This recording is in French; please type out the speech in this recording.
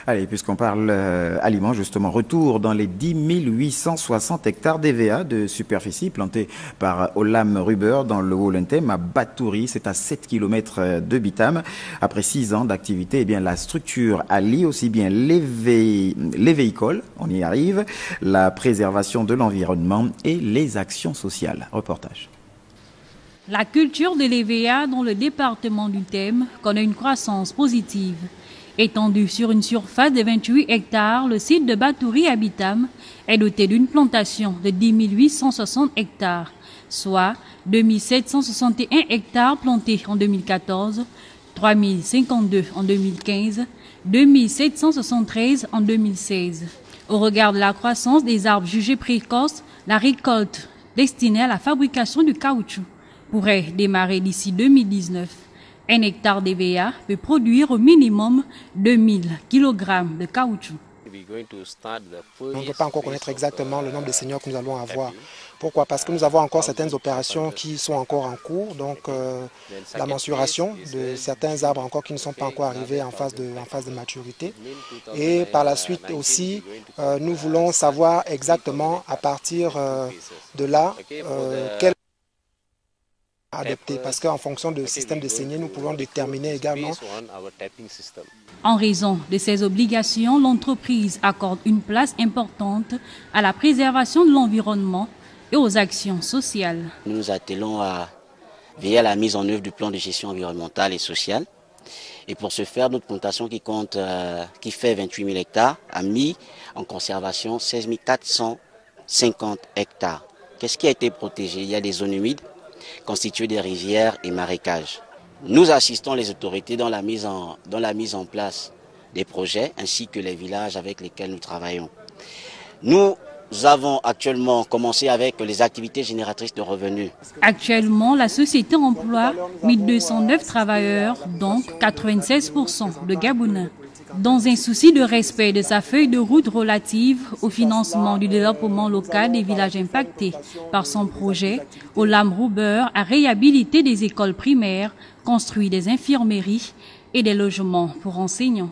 Allez, puisqu'on parle aliments, justement, retour dans les 10 860 hectares d'EVA de superficie plantés par Olam Rubber dans le Haut-Lentem à Batouri. C'est à 7 km de Bitam. Après 6 ans d'activité, eh bien, la structure allie aussi bien les véhicules, on y arrive, la préservation de l'environnement et les actions sociales. Reportage. La culture de l'EVA dans le département du Thème connaît une croissance positive. Étendu sur une surface de 28 hectares, le site de Batouri à Bitam est doté d'une plantation de 10 860 hectares, soit 2 761 hectares plantés en 2014, 3 052 en 2015, 2 773 en 2016. Au regard de la croissance des arbres jugés précoces, la récolte destinée à la fabrication du caoutchouc pourrait démarrer d'ici 2019. Un hectare d'EVA peut produire au minimum 2000 kg de caoutchouc. On ne peut pas encore connaître exactement le nombre de seigneurs que nous allons avoir. Pourquoi? Parce que nous avons encore certaines opérations qui sont encore en cours, donc la mensuration de certains arbres encore qui ne sont pas encore arrivés en phase de maturité. Et par la suite aussi, nous voulons savoir exactement à partir de là quel adopter, parce qu'en fonction du système de saignée, nous pouvons déterminer également. En raison de ces obligations, l'entreprise accorde une place importante à la préservation de l'environnement et aux actions sociales. Nous nous attelons à veiller à la mise en œuvre du plan de gestion environnementale et sociale. Et pour ce faire, notre plantation qui fait 28 000 hectares a mis en conservation 16 450 hectares. Qu'est-ce qui a été protégé? Il y a des zones humides constituées des rivières et marécages. Nous assistons les autorités dans la mise en place des projets ainsi que les villages avec lesquels nous travaillons. Nous avons actuellement commencé avec les activités génératrices de revenus. Actuellement, la société emploie 1209 travailleurs, donc 96% de Gabonais. Dans un souci de respect de sa feuille de route relative au financement du développement local des villages impactés par son projet, Olam Rubber a réhabilité des écoles primaires, construit des infirmeries et des logements pour enseignants.